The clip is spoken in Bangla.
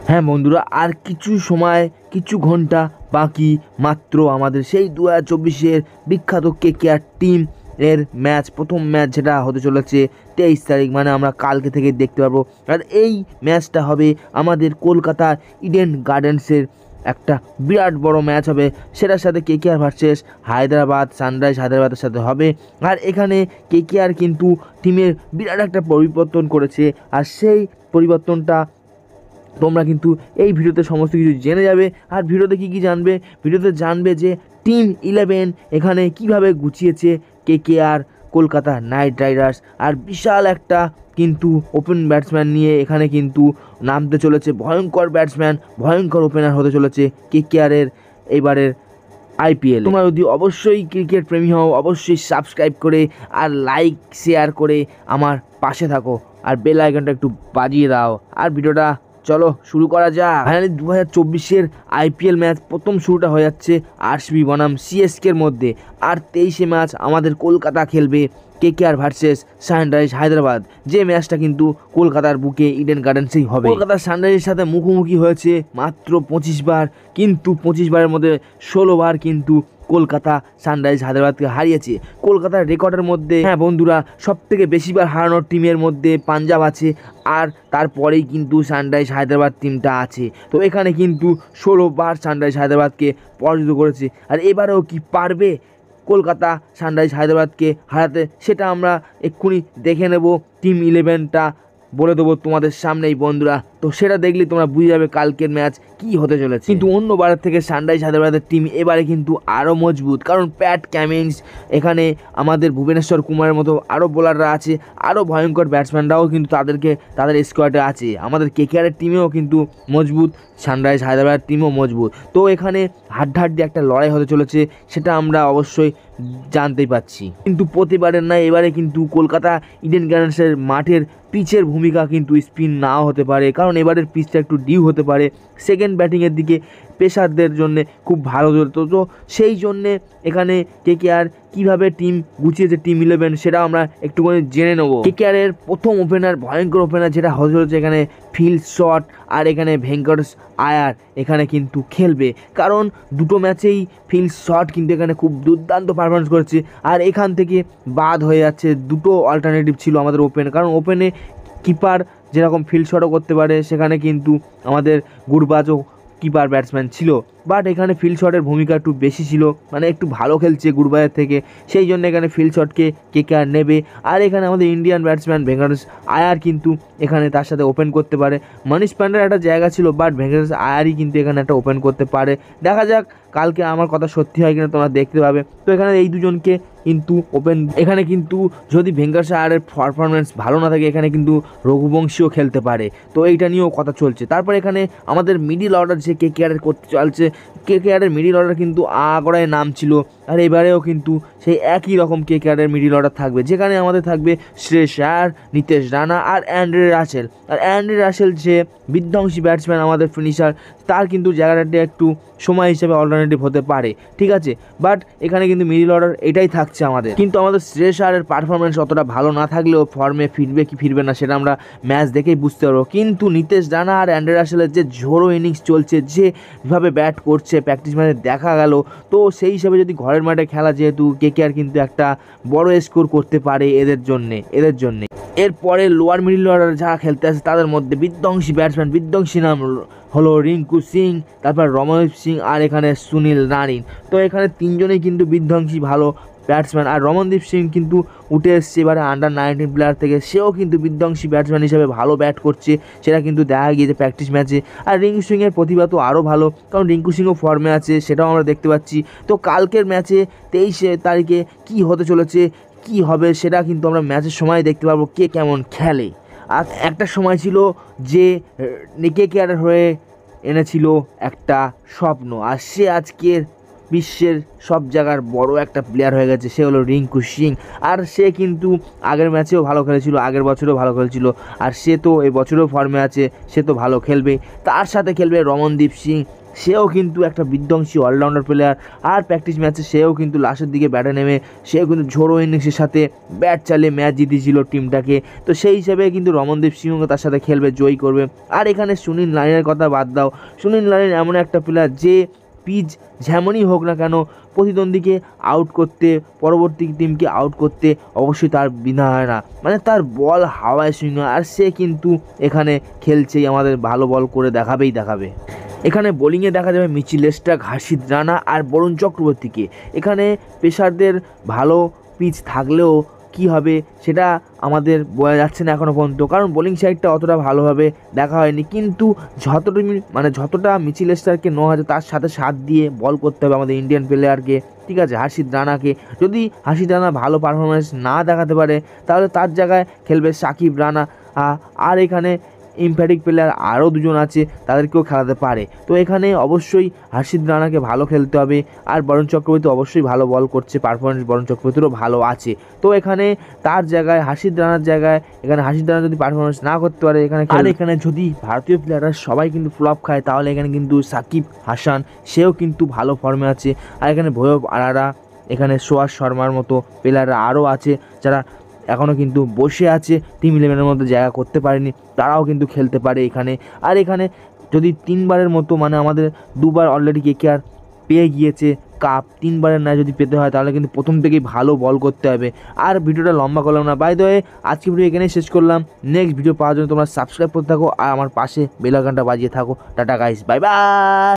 হ্যাঁ বন্ধুরা, আর কিছু সময়, কিছু ঘন্টা বাকি মাত্র আমাদের সেই 2024-এর বিখ্যাত কেকেআর টিম এর ম্যাচ, প্রথম ম্যাচ যেটা হতে চলেছে 23 তারিখ, মানে আমরা কালকে থেকে দেখতে পারবো। আর এই ম্যাচটা হবে আমাদের কলকাতার ইডেন গার্ডেন্সের একটা বিরাট বড় ম্যাচ হবে। সেটার সাথে কেকেআর ভার্সেস হায়দ্রাবাদ সানরাইজ হায়দ্রাবাদের সাথে হবে। আর এখানে কেকেআর কিন্তু টিমের বিরাট একটা পরিবর্তন করেছে, আর সেই পরিবর্তনটা তোমরা কিন্তু এই ভিডিওতে সমস্ত কিছু জেনে যাবে। আর ভিডিওতে কী জানবে, ভিডিওতে জানবে যে টিম 11 এখানে কিভাবে গুছিয়েছে কেকেআর কলকাতা নাইট রাইডার্স। আর বিশাল একটা কিন্তু ওপেন ব্যাটসম্যান নিয়ে এখানে কিন্তু নামতে চলেছে, ভয়ঙ্কর ব্যাটসম্যান, ভয়ঙ্কর ওপেনার হতে চলেছে কেকেআরের এইবারের আইপিএল। তোমরা যদি অবশ্যই ক্রিকেট প্রেমী হও, অবশ্যই সাবস্ক্রাইব করে আর লাইক শেয়ার করে আমার পাশে থাকো, আর বেল আইকনটা একটু বাজিয়ে দাও। আর ভিডিওটা চলো শুরু করা যাক। ফাইনালি 2024-এর আইপিএল ম্যাচ প্রথম শুরুটা হয়ে যাচ্ছে আরসিবি বনাম সিএসকের মধ্যে। আর 23 ম্যাচ আমাদের কলকাতা খেলবে কেকেআর ভার্সেস সানরাইজ হায়দ্রাবাদ, যে ম্যাচটা কিন্তু কলকাতার বুকে ইডেন গার্ডেন্সেই হবে। কলকাতার সানরাইজের সাথে মুখোমুখি হয়েছে মাত্র 25 বার, কিন্তু 25 বারের মধ্যে 16 বার কিন্তু কলকাতা সানরাইজ হায়দ্রাবাদকে হারিয়েছে। কলকাতার রেকর্ডের মধ্যে, হ্যাঁ বন্ধুরা, সবথেকে বেশিবার হারানোর টিমের মধ্যে পাঞ্জাব আছে, আর তারপরেই কিন্তু সানরাইজ হায়দ্রাবাদ টিমটা আছে। তো এখানে কিন্তু 16 বার সানরাইজ হায়দ্রাবাদকে পরাজিত করেছে। আর এবারেও কি পারবে কলকাতা সানরাইজ হায়দ্রাবাদকে হারাতে, সেটা আমরা এক্ষুনি দেখে নেব। টিম 11টা বলে দেবো তোমাদের সামনেই বন্ধুরা, তো সেটা দেখলে তোমরা বুঝে যাবে কালকের ম্যাচ কি হতে চলেছে। কিন্তু অন্যবারের থেকে সানরাইজ হায়দ্রাবাদের টিম এবারে কিন্তু আরও মজবুত, কারণ প্যাট কামিন্স, এখানে আমাদের ভুবনেশ্বর কুমারের মতো আরও বোলাররা আছে, আরও ভয়ঙ্কর ব্যাটসম্যানরাও কিন্তু তাদের স্কোয়াডে আছে। আমাদের কেকেআরের টিমেও কিন্তু মজবুত, সানরাইজ হায়দ্রাবাদের টিমও মজবুত। তো এখানে হাড্ডাহাড্ডি একটা লড়াই হতে চলেছে, সেটা আমরা অবশ্যই জানতেই পাচ্ছি। কিন্তু প্রতিবারের নয়, এবারে কিন্তু কলকাতা ইডেন গার্ডেন্সের মাঠের পিচের ভূমিকা কিন্তু স্পিন নাও হতে পারে, কারণ এবারের পিচটা একটু ডিউ হতে পারে। সেকেন্ড ব্যাটিংয়ের দিকে পেসারদের জন্য খুব ভালো চলতো। তো সেই জন্যে এখানে কেকেআর কীভাবে টিম গুছিয়েছে টিম 11, সেটা আমরা একটুখানি জেনে নেব। কেকেআরের প্রথম ওপেনার, ভয়ঙ্কর ওপেনার যেটা হতে চলেছে, এখানে ফিল শট আর এখানে ভেঙ্কটেশ আয়ার এখানে কিন্তু খেলবে, কারণ দুটো ম্যাচেই ফিল শট কিন্তু এখানে খুব দুর্দান্ত পারফরমেন্স করেছে। আর এখান থেকে বাদ হয়ে যাচ্ছে দুটো অল্টারনেটিভ ছিল আমাদের ওপেনে, কারণ ওপেনে কিপার যেরকম ফিল্ড শটও করতে পারে, সেখানে কিন্তু আমাদের গুরবাজও কিপার ব্যাটসম্যান ছিল, বাট এখানে ফিল্ড শটের ভূমিকা একটু বেশি ছিল, মানে একটু ভালো খেলছে গুরবাজের থেকে, সেই জন্য এখানে ফিল্ড শটকে কেকেআর নেবে। আর এখানে আমাদের ইন্ডিয়ান ব্যাটসম্যান ভেঙ্কটেশ আয়ার কিন্তু এখানে তার সাথে ওপেন করতে পারে। মনীষ পান্ডের একটা জায়গা ছিল, বাট ভেঙ্কটেশ আয়ারই কিন্তু এখানে একটা ওপেন করতে পারে। দেখা যাক কালকে আমার কথা সত্যি হয় কিনা, তোমরা দেখতে পাবে। তো এখানে এই দুজনকে কিন্তু ওপেন, এখানে কিন্তু যদি ভেঙ্কটেশ আয়ারের পারফরমেন্স ভালো না থাকে, এখানে কিন্তু রঘুবংশীও খেলতে পারে। তো এইটা নিয়েও কথা চলছে। তারপর এখানে আমাদের মিডিল অর্ডার যে কেকেআরের করতে চলছে, কেকেআরের মিডিল অর্ডার কিন্তু আগড়ায় নাম ছিল, আর এবারেও কিন্তু সেই একই রকম কেকেআরের মিডিল অর্ডার থাকবে, যেখানে আমাদের থাকবে শ্রেয়স আয়ার, নিতেশ রানা আর অ্যান্ড্রে রাসেল। আর অ্যান্ড্রে রাসেল যে বিধ্বংসী ব্যাটসম্যান, আমাদের ফিনিশার, তার কিন্তু জায়গাটা একটু সময় হিসেবে অল্টারনেটিভ হতে পারে, ঠিক আছে। বাট এখানে কিন্তু মিডিল অর্ডার এটাই থাকছে আমাদের। কিন্তু আমাদের শ্রেয়স আয়ারের পারফরমেন্স অতটা ভালো না থাকলেও ফর্মে ফিরবে কি ফিরবে না সেটা আমরা ম্যাচ দেখেই বুঝতে পারবো। কিন্তু নিতেশ রানা আর অ্যান্ড্রে রাসেলের যে ঝোড়ো ইনিংস চলছে, যেভাবে ব্যাট করছে প্র্যাকটিস ম্যাচে দেখা গেল, তো সেই হিসাবে যদি ঘরের মাঠে খেলা, যেহেতু কেকেআর কিন্তু একটা বড় স্কোর করতে পারে এদের জন্যে। এরপরে লোয়ার মিডিল অর্ডার যারা খেলতে আসে, তাদের মধ্যে বিধ্বংসী ব্যাটসম্যান, বিধ্বংসী নাম হলো রিঙ্কু সিং, তারপর রমনদীপ সিং আর এখানে সুনীল নারিন। তো এখানে তিনজনেই কিন্তু বিধ্বংসী ভালো ব্যাটসম্যান। আর রমনদীপ সিং কিন্তু উঠে এসছে এবারে আন্ডার-19 প্লেয়ার থেকে, সেও কিন্তু বিধ্বংসী ব্যাটসম্যান হিসেবে ভালো ব্যাট করছে, সেটা কিন্তু দেখা গিয়েছে প্র্যাকটিস ম্যাচে। আর রিঙ্কু সিংয়ের প্রতিভা তো আরও ভালো, কারণ রিঙ্কু সিংও ফর্মে আছে, সেটাও আমরা দেখতে পাচ্ছি। তো কালকের ম্যাচে 23 তারিখে কি হতে চলেছে, কি হবে, সেটা কিন্তু আমরা ম্যাচের সময় দেখতে পারবো কে কেমন খেলে। আর একটা সময় ছিল যে কেকেআর হয়ে এনেছিল একটা স্বপ্ন, আর সে আজকের বিশ্বের সব জায়গার বড় একটা প্লেয়ার হয়ে গেছে, সে হলো রিঙ্কু সিং। আর সে কিন্তু আগের ম্যাচেও ভালো খেলেছিল, আগের বছরেও ভালো খেলেছিল, আর সে তো এই বছরেও ফর্মে আছে, সে তো ভালো খেলবে। তার সাথে খেলবে রমনদীপ সিং, সেও কিন্তু একটা বিধ্বংসী অলরাউন্ডার প্লেয়ার। আর প্র্যাকটিস ম্যাচে সেও কিন্তু লাস্টের দিকে ব্যাটে নেমে সেও কিন্তু ঝোড়ো ইনিংসের সাথে ব্যাট চালিয়ে ম্যাচ জিতেছিল টিমটাকে। তো সেই হিসাবে কিন্তু রমনদীপ সিংহ তার সাথে খেলবে, জয়ী করবে। আর এখানে সুনীল নারিনের কথা বাদ দাও, সুনীল নারিন এমন একটা প্লেয়ার যে পিচ যেমনই হোক না কেন প্রতিদ্বন্দ্বীকে আউট করতে, পরবর্তী টিমকে আউট করতে অবশ্যই তার বিনা হয় না, মানে তার বল হাওয়ায় সুইং হয়। আর সে কিন্তু এখানে খেলছেই, আমাদের ভালো বল করে দেখাবে। এখানে বোলিংয়ে দেখা যাবে মিচেল স্টার্ক, হার্ষিত রানা আর বরুণ চক্রবর্তীকে। এখানে পেসারদের ভালো পিচ থাকলেও কি হবে সেটা আমাদের বোঝা যাচ্ছে না এখনও পর্যন্ত, কারণ বোলিং সাইডটা অতটা ভালোভাবে দেখা হয়নি। কিন্তু যতটা মিচেল স্টার্ককে নেওয়া হয়েছে তার সাথে সাথ দিয়ে বল করতে হবে আমাদের ইন্ডিয়ান প্লেয়ারকে, ঠিক আছে, হার্ষিত রানাকে। যদি হার্ষিত রানা ভালো পারফরমেন্স না দেখাতে পারে তাহলে তার জায়গায় খেলবে সাকিব রানা। আর এখানে ইমপ্যাক্ট প্লেয়ার আরও দুজন আছে, তাদেরকেও খেলাতে পারে। তো এখানে অবশ্যই হার্ষিত রানাকে ভালো খেলতে হবে। আর বরুণ চক্রবর্তী অবশ্যই ভালো বল করছে, পারফরমেন্স বরুণ চক্রবর্তীরও ভালো আছে। তো এখানে তার জায়গায় হার্ষিত রানার জায়গায় এখানে হার্ষিত রানা যদি পারফরমেন্স না করতে পারে এখানে যদি ভারতীয় প্লেয়াররা সবাই কিন্তু ফ্লপ খায় তাহলে এখানে কিন্তু সাকিব হাসান সেও কিন্তু ভালো ফর্মে আছে। আর এখানে ভৈরব আরারা, এখানে সোহাস শর্মার মতো প্লেয়াররা আরও আছে যারা এখনও কিন্তু বসে আছে, টিম 11-এর মধ্যে জায়গা করতে পারেনি, তারাও কিন্তু খেলতে পারে এখানে। আর এখানে যদি 3বারের মতো, মানে আমাদের 2বার অলরেডি কেকেআর পেয়ে গিয়েছে কাপ, 3বারের না যদি পেতে হয় তাহলে কিন্তু প্রথম থেকেই ভালো বল করতে হবে। আর ভিডিওটা লম্বা করলাম না, বাই দ্য ওয়ে আজকে ভিডিও এখানেই শেষ করলাম। নেক্সট ভিডিও পাওয়ার জন্য তোমরা সাবস্ক্রাইব করতে থাকো আর আমার পাশে বেল আইকনটা বাজিয়ে থাকো। Tata guys, bye bye.